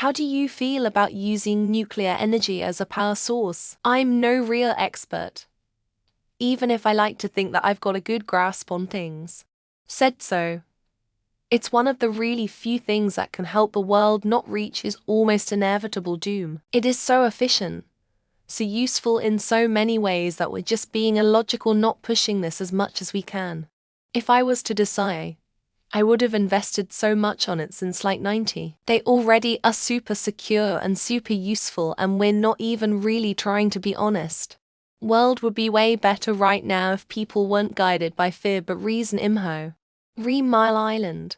How do you feel about using nuclear energy as a power source? I'm no real expert, even if I like to think that I've got a good grasp on things. Said so. It's one of the really few things that can help the world not reach its almost inevitable doom. It is so efficient, so useful in so many ways that we're just being illogical not pushing this as much as we can. If I was to decide, I would have invested so much on it since like 90. They already are super secure and super useful, and we're not even really trying to be honest. World would be way better right now if people weren't guided by fear but reason. Imho. Mile Island.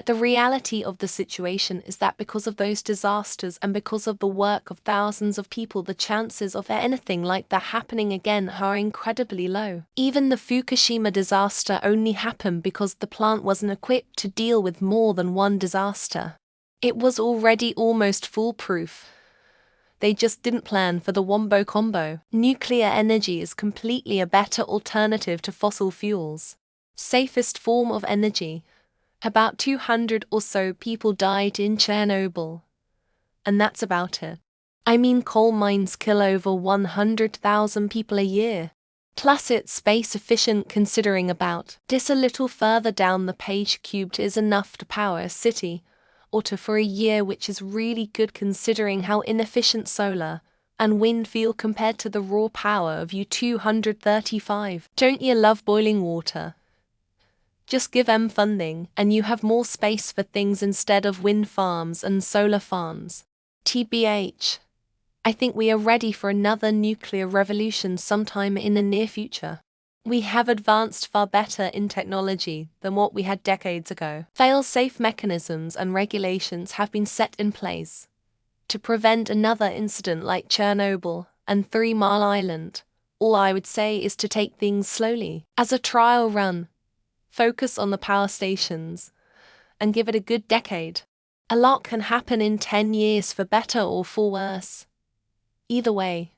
The reality of the situation is that because of those disasters and because of the work of thousands of people, the chances of anything like that happening again are incredibly low. Even the Fukushima disaster only happened because the plant wasn't equipped to deal with more than one disaster. It was already almost foolproof. They just didn't plan for the wombo combo. Nuclear energy is completely a better alternative to fossil fuels. Safest form of energy. About 200 or so people died in Chernobyl. And that's about it. I mean, coal mines kill over 100,000 people a year. Plus it's space efficient considering about this. A little further down the page, cubed is enough to power a city or two for a year, which is really good considering how inefficient solar and wind feel compared to the raw power of U-235. Don't you love boiling water? Just give them funding, and you have more space for things instead of wind farms and solar farms. TBH. I think we are ready for another nuclear revolution sometime in the near future. We have advanced far better in technology than what we had decades ago. Fail-safe mechanisms and regulations have been set in place to prevent another incident like Chernobyl and 3 Mile Island. All I would say is to take things slowly. As a trial run, focus on the power stations, and give it a good decade. A lot can happen in 10 years for better or for worse. Either way,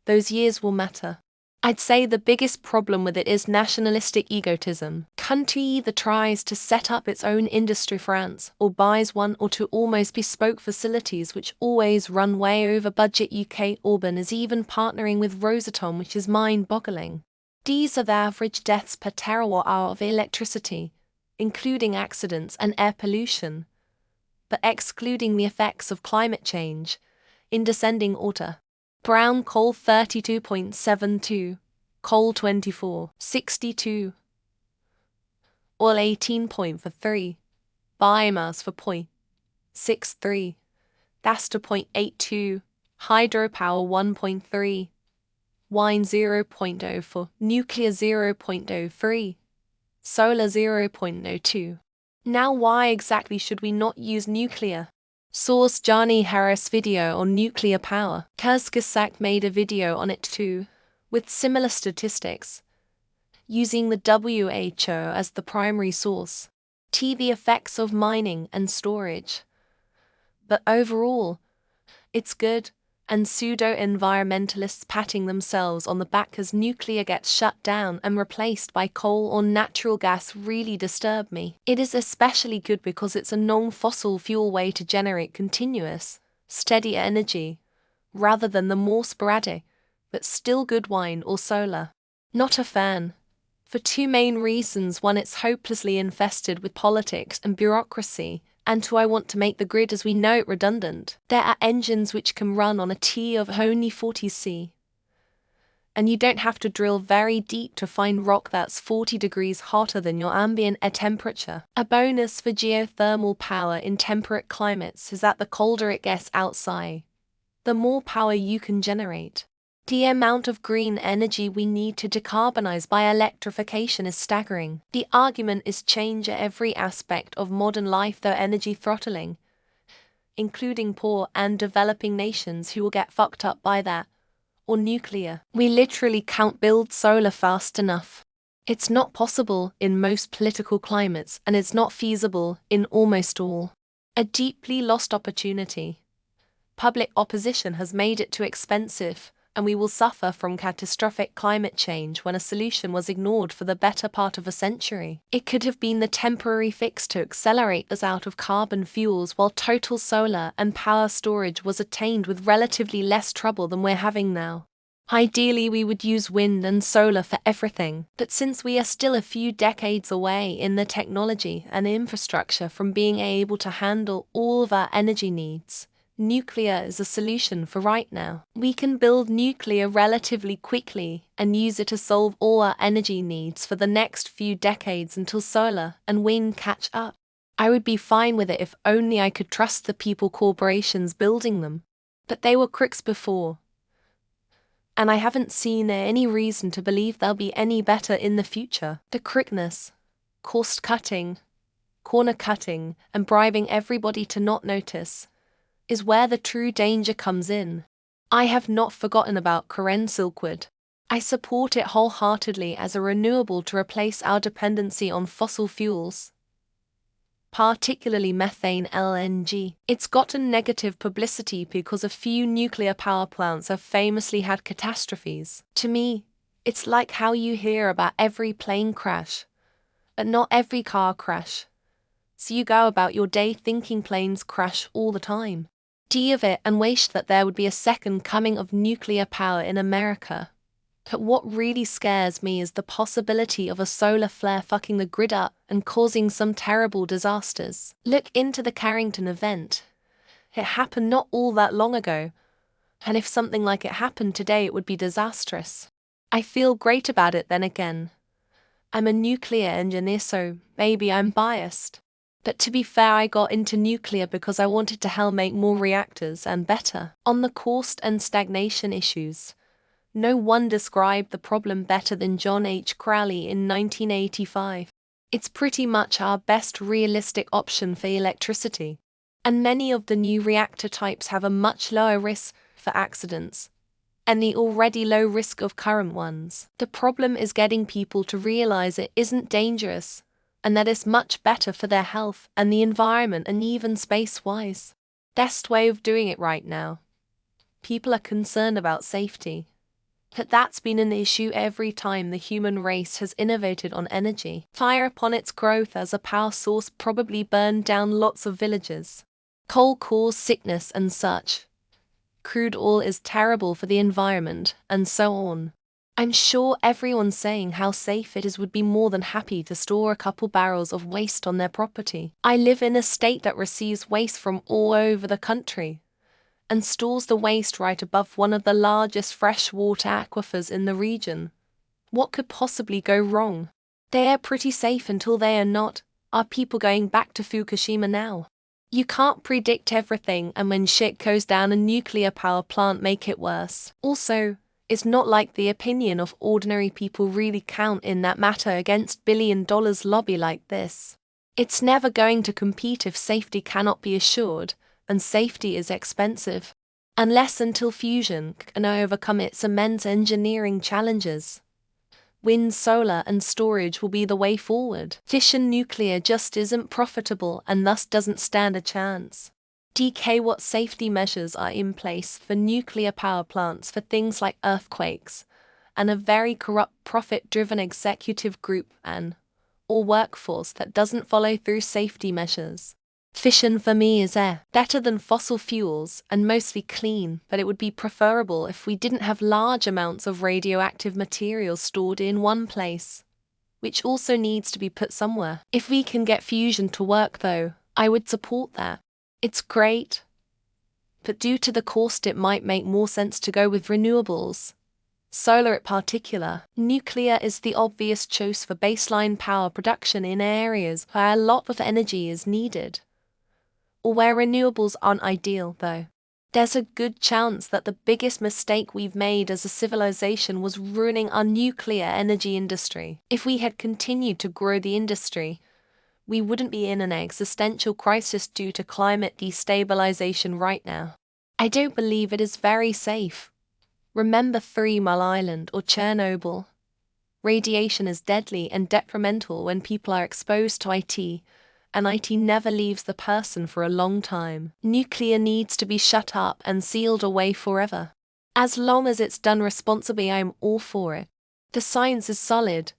those years will matter. I'd say the biggest problem with it is nationalistic egotism. Country either tries to set up its own industry France or buys one or two almost bespoke facilities which always run way over budget. UK Auburn is even partnering with Rosatom, which is mind-boggling. These are the average deaths per terawatt-hour of electricity, including accidents and air pollution, but excluding the effects of climate change, in descending order. Brown coal 32.72, coal 24.62, oil 18.43, biomass for 0.63, gas to 0.82, hydropower 1.3, wine 0.04, nuclear 0.03, solar 0.02. Now why exactly should we not use nuclear? Source: Johnny Harris video on nuclear power. Kurzgesagt made a video on it too, with similar statistics, using the WHO as the primary source. The effects of mining and storage. But overall, it's good, and pseudo-environmentalists patting themselves on the back as nuclear gets shut down and replaced by coal or natural gas really disturb me. It is especially good because it's a non-fossil fuel way to generate continuous, steady energy, rather than the more sporadic, but still good wind or solar. Not a fan. For two main reasons: one, it's hopelessly infested with politics and bureaucracy, and two, I want to make the grid as we know it redundant. There are engines which can run on a T of only 40 C. And you don't have to drill very deep to find rock that's 40 degrees hotter than your ambient air temperature. A bonus for geothermal power in temperate climates is that the colder it gets outside, the more power you can generate. The amount of green energy we need to decarbonize by electrification is staggering. The argument is change every aspect of modern life though energy throttling, including poor and developing nations who will get fucked up by that, or nuclear. We literally can't build solar fast enough. It's not possible in most political climates, and it's not feasible in almost all. A deeply lost opportunity. Public opposition has made it too expensive, and we will suffer from catastrophic climate change when a solution was ignored for the better part of a century. It could have been the temporary fix to accelerate us out of carbon fuels while total solar and power storage was attained with relatively less trouble than we're having now. Ideally, we would use wind and solar for everything, but since we are still a few decades away in the technology and infrastructure from being able to handle all of our energy needs, nuclear is a solution for right now. We can build nuclear relatively quickly and use it to solve all our energy needs for the next few decades until solar and wind catch up. I would be fine with it if only I could trust the people corporations building them. But they were crooks before, and I haven't seen any reason to believe they'll be any better in the future. The crookness, cost-cutting, corner-cutting, and bribing everybody to not notice is where the true danger comes in. I have not forgotten about Karen Silkwood. I support it wholeheartedly as a renewable to replace our dependency on fossil fuels, particularly methane LNG. It's gotten negative publicity because a few nuclear power plants have famously had catastrophes. To me, it's like how you hear about every plane crash, but not every car crash. So you go about your day thinking planes crash all the time. Of it and wish that there would be a second coming of nuclear power in America. But what really scares me is the possibility of a solar flare fucking the grid up and causing some terrible disasters. Look into the Carrington event. It happened not all that long ago, and if something like it happened today, it would be disastrous. I feel great about it then again. I'm a nuclear engineer, so maybe I'm biased. But to be fair, I got into nuclear because I wanted to help make more reactors and better. On the cost and stagnation issues, no one described the problem better than John H. Crowley in 1985. It's pretty much our best realistic option for electricity, and many of the new reactor types have a much lower risk for accidents and the already low risk of current ones. The problem is getting people to realize it isn't dangerous and that it's much better for their health and the environment and even space-wise. Best way of doing it right now. People are concerned about safety, but that's been an issue every time the human race has innovated on energy. Fire upon its growth as a power source probably burned down lots of villages. Coal caused sickness and such. Crude oil is terrible for the environment, and so on. I'm sure everyone saying how safe it is would be more than happy to store a couple barrels of waste on their property. I live in a state that receives waste from all over the country and stores the waste right above one of the largest freshwater aquifers in the region. What could possibly go wrong? They are pretty safe until they are not. Are people going back to Fukushima now? You can't predict everything, and when shit goes down, a nuclear power plant make it worse. Also, it's not like the opinion of ordinary people really count in that matter against billion-dollar lobby like this. It's never going to compete if safety cannot be assured, and safety is expensive. Unless until fusion can overcome its immense engineering challenges. Wind, solar, and storage will be the way forward. Fission nuclear just isn't profitable and thus doesn't stand a chance. What safety measures are in place for nuclear power plants for things like earthquakes, and a very corrupt profit-driven executive group or workforce that doesn't follow through safety measures. Fission for me is better than fossil fuels and mostly clean, but it would be preferable if we didn't have large amounts of radioactive material stored in one place, which also needs to be put somewhere. If we can get fusion to work though, I would support that. It's great, but due to the cost it might make more sense to go with renewables. Solar in particular. Nuclear is the obvious choice for baseline power production in areas where a lot of energy is needed, or where renewables aren't ideal though. There's a good chance that the biggest mistake we've made as a civilization was ruining our nuclear energy industry. If we had continued to grow the industry, we wouldn't be in an existential crisis due to climate destabilization right now. I don't believe it is very safe. Remember 3 Mile Island or Chernobyl. Radiation is deadly and detrimental when people are exposed to it, and it never leaves the person for a long time. Nuclear needs to be shut up and sealed away forever. As long as it's done responsibly, I'm all for it. The science is solid.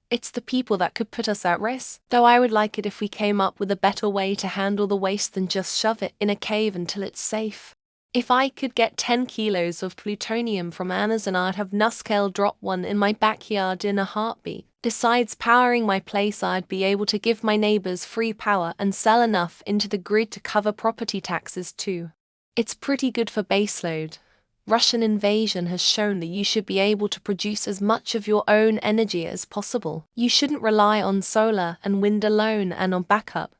It's the people that could put us at risk. Though I would like it if we came up with a better way to handle the waste than just shove it in a cave until it's safe. If I could get 10 kilos of plutonium from Amazon, I'd have Nuskel drop one in my backyard in a heartbeat. Besides powering my place, I'd be able to give my neighbors free power and sell enough into the grid to cover property taxes too. It's pretty good for baseload. Russian invasion has shown that you should be able to produce as much of your own energy as possible. You shouldn't rely on solar and wind alone and on backup.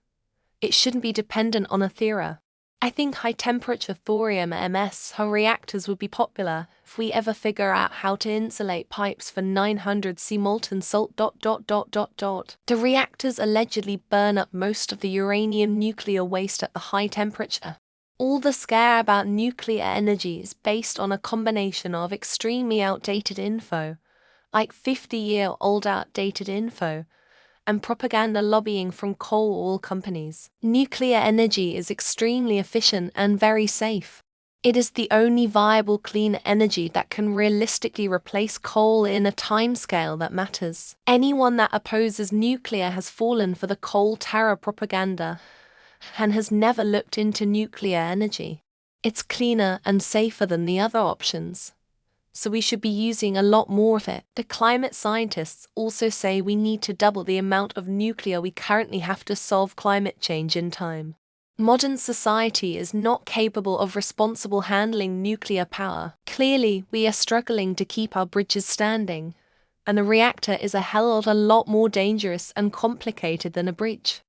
It shouldn't be dependent on Ethera. I think high-temperature thorium MSH reactors would be popular if we ever figure out how to insulate pipes for 900 C molten salt. The reactors allegedly burn up most of the uranium nuclear waste at the high temperature. All the scare about nuclear energy is based on a combination of extremely outdated info, like 50-year-old outdated info, and propaganda lobbying from coal oil companies. Nuclear energy is extremely efficient and very safe. It is the only viable clean energy that can realistically replace coal in a timescale that matters. Anyone that opposes nuclear has fallen for the coal terror propaganda and has never looked into nuclear energy. It's cleaner and safer than the other options, so we should be using a lot more of it. The climate scientists also say we need to double the amount of nuclear we currently have to solve climate change in time. Modern society is not capable of responsible handling nuclear power. Clearly, we are struggling to keep our bridges standing, and a reactor is a hell of a lot more dangerous and complicated than a bridge.